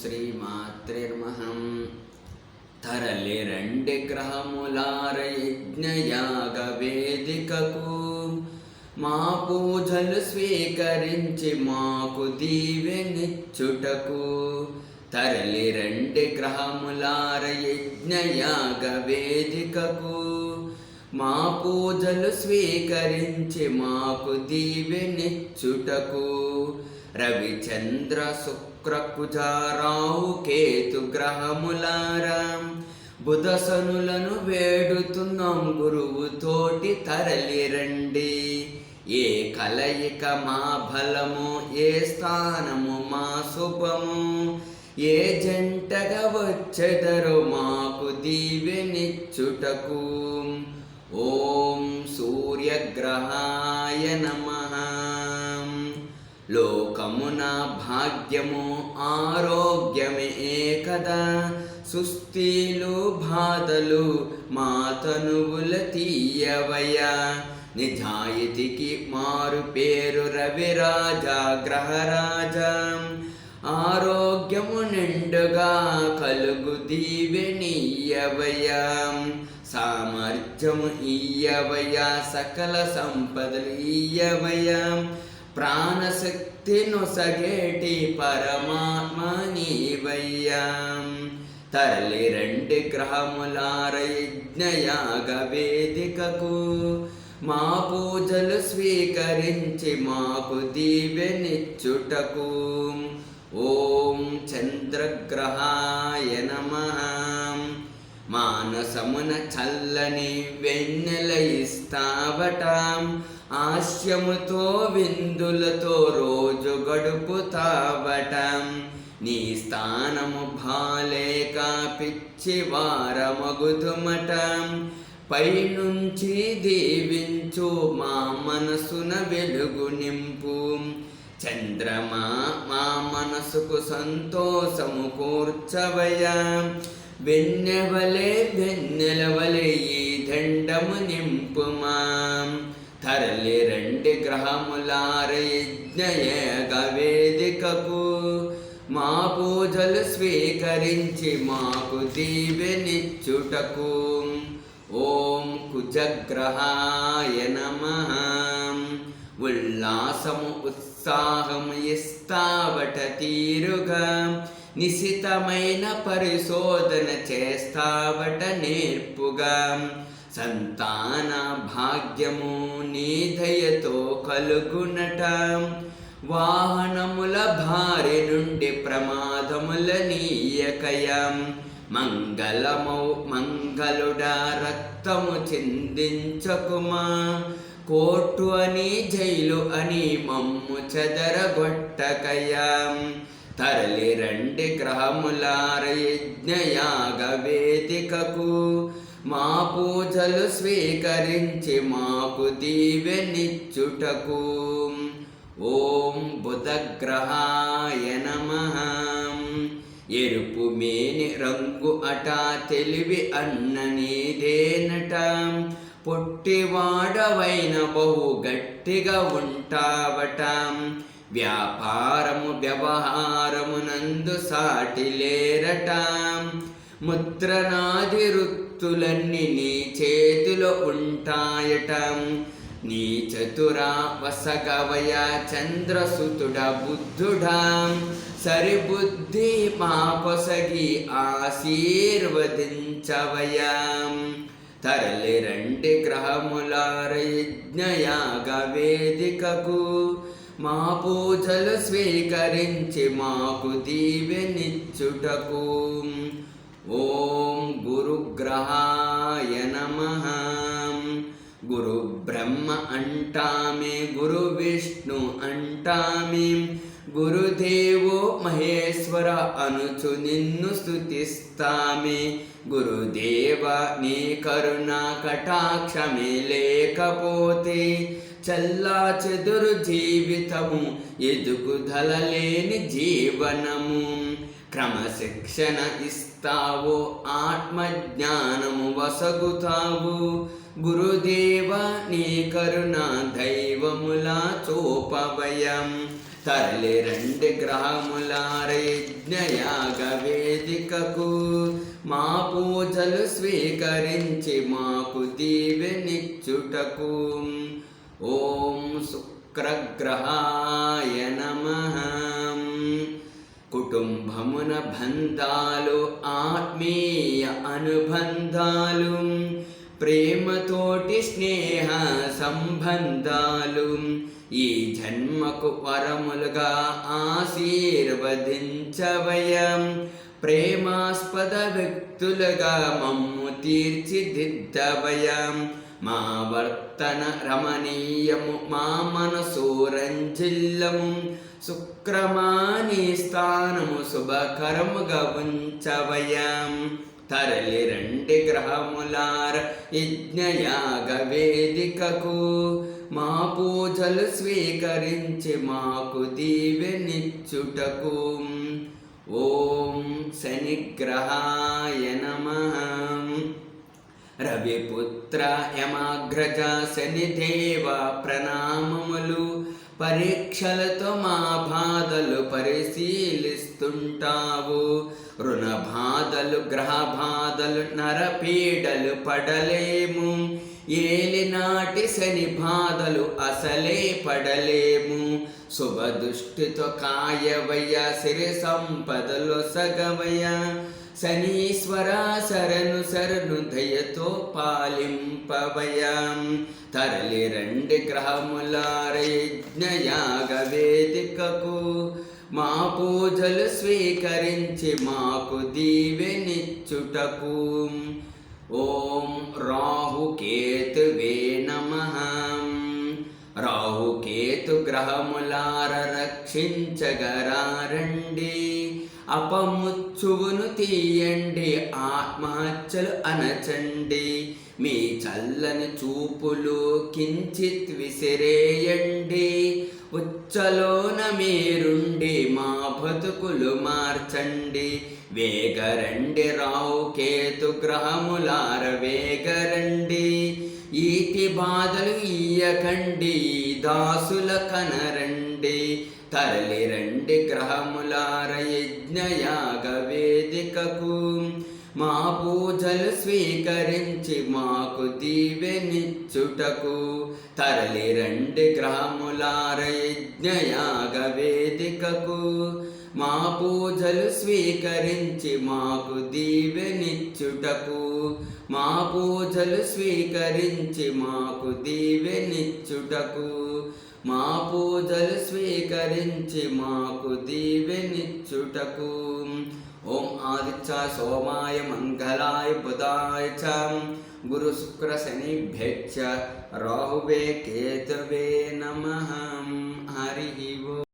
శ్రీమాత్రే నమః. తరలి రండి గ్రహములార యజ్ఞయాగ వేదికకు, మా పూజలు స్వీకరించి మాకు దీవెనిచ్చుటకు. తరలి రండి గ్రహములార యజ్ఞయాగ వేదికకు, మా పూజలు స్వీకరించి మాకు దీవెనిచ్చుటకు. రవిచంద్ర శుక్ర కుజారావు కేతు గ్రహములారా, బుధ శనులను వేడుతున్నాం గురువుతోటి తరలి రండి. ఏ కలయిక మా బలము, ఏ స్థానము మా శుభము, ఏ జంటగా వచ్చెదరో మాకు దీవెనిచ్చుటకు. ఓం సూర్యగ్రహాయ నమః. లోకమున భాగ్యము ఆరోగ్యమే కదా, సుస్థిలు బాధలు మా తనువుల తీయవయ్యా. నిజాయితీకి మారు పేరు రవిరాజా గ్రహరాజా, ఆరోగ్యము నిండుగా కలుగు దీవెనీయవయ్యా. సామర్థ్యము ఇయ్యవయ్యా, సకల సంపదలు ఇయ్యవయ్యా. ప్రాణశక్తి నొసగేటి పరమాత్మ నీవయ్యా. తరలి రండి గ్రహములార యజ్ఞయాగ వేదికకు, మా పూజలు స్వీకరించి మాకు దీవెనిచ్చుటకు. ఓం చంద్రగ్రహాయ నమః. మానసమున చల్లని వెన్నెల ఇస్తావట, ఆస్యముతో విందులతో రోజు గడుపుతావట. నీ స్థానము భాలేక పిచ్చివారమగుదుమట, పైనుంచి దీవించు మా మనసున వెలుగు నింపు. చంద్రమా మా మనసుకు సంతోషము కూర్చవయ్యా. వెన్నెవలే వెన్నెలవలే ఈ దండము నింపుమా. తరలి రండి గ్రహములార యజ్ఞయాగ వేదికకు, మా పూజలు స్వీకరించి మాకు దీవెనిచ్చుటకు. ఓం కుజగ్రహాయ నమః. ఉల్లాసము ఉత్సాహము ఇస్తావట తీరుగా, నిశితమైన పరిశోధన చేస్తావట నేర్పుగా. సంతాన భాగ్యము నీ దయతో కలుగునట, వాహనముల భారి నుండి ప్రమాదముల నీయకయం. మంగళమౌ మంగళుడా రక్తము చిందించకుమా, కోర్టు అని జైలు అని మమ్ము చెదరగొట్టకయం. తరలి రండి గ్రహములార యజ్ఞయాగ వేదికకు, మా పూజలు స్వీకరించి మాకు దీవెనిచ్చుటకు. ఓం బుధగ్రహాయ నమః. ఎరుపు మేని రంగు అట, తెలివి అన్న నీదేనట. పొట్టివాడవైన బహు గట్టిగా ఉంటావట. వ్యాపారము వ్యవహారమునందు సాటి లేరట. ముద్రణాది వృత్తులన్నీ నీ చేతిలో ఉంటాయట. నీ చతురా వసగవయ చంద్రసుతుడ బుద్ధుడా, సరిబుద్ధి మా పొసగి ఆశీర్వదించవయా. తరలి రండి గ్రహములార యజ్ఞయాగ వేదికకు, మా పూజలు స్వీకరించి మాకు దీవెనిచ్చుటకు. ఓం గురుగ్రహాయ నమః. గురు బ్రహ్మ అంటామే, గురు విష్ణు అంటామే, గురుదేవో మహేశ్వర అనుచు నిన్ను స్తుతిస్తామే. గురుదేవ నీ కరుణా కటాక్షమే లేకపోతే చల్లా చెదురు జీవితము, ఎదుగుదలలేని జీవనము. క్రమశిక్షణ ఇస్తావు, ఆత్మజ్ఞానము వసగుతావు. గురుదేవ నీ కరుణ దైవములా చూపవయం. తరలి రండి గ్రహములార యజ్ఞయాగ వేదికకు మా పూజలు స్వీకరించి మాకు దీవెనిచ్చుటకు. ఓం శుక్రగ్రహాయ నమః. కుటుంబమున బంధాలు, ఆత్మీయ అనుబంధాలు, ప్రేమతోటి స్నేహ సంబంధాలు ఈ జన్మకు వరములుగా ఆశీర్వదించవయం. ప్రేమాస్పద వ్యక్తులుగా మమ్ము తీర్చిదిద్దవయం. మా వర్తన రమణీయము, మా మనసు రంజిల్లము. శుక్రమాని స్థానము శుభకరముగా ఉంచవయం. తరలి రండి గ్రహములార యజ్ఞయాగ వేదికకు మా పూజలు స్వీకరించి మాకు దీవెనిచ్చుటకు. ఓం శనిగ్రహాయ నమః. రవిపుత్ర యమాగ్రజ శనిదేవ ప్రణామములు. పరీక్షలతో మా బాధలు పరిశీలిస్తుంటావు. రుణ బాధలు, గ్రహ బాధలు, నరపీడలు పడలేము. ఏలినాటి శని బాధలు అసలే పడలేము. శుభదృష్టితో కాయవయ్య, సిరి సంపదలు సగవయ్య. శనీశ్వర శరణు శరణు దయతో పాలింపవయం. తరలి రండి గ్రహములార యజ్ఞయాగ వేదికకు మా పూజలు స్వీకరించి మాకు దీవెనిచ్చుటకు. ఓం రాహుకేతువే నమః. రాహుకేతు గ్రహములార రక్షించగరారండి. అపముచ్చువును తీయండి, ఆత్మహత్యలు అనచండి. మీ చల్లని చూపులు కించిత్ విసిరేయండి. ఉచ్చలోన మీరుండి మా బతుకులు మార్చండి. వేగరండి రాహుకేతు గ్రహములార వేగరండి. ఈటి బాధలు ఇయ్యకండి, దాసుల కనరండి. తరలి రండి గ్రహములార యజ్ఞయాగ వేదికకు మా పూజలు స్వీకరించి మాకు దీవెనిచ్చుటకు. తరలి రండి గ్రహములార యజ్ఞయాగ వేదికకు మా పూజలు స్వీకరించి మాకు దీవెనిచ్చుటకు. మా పూజలు స్వీకరించి మాకు దీవెనిచ్చుటకు. మా పూజలు స్వీకరించి మాకు దీవెనిచ్చుటకు. ఓం ఆదిత్య సోమాయ మంగళాయ బుధాయ చ గురు శుక్ర శనిభ్యశ్చ రాహువే కేతవే నమః. హరి ఓం.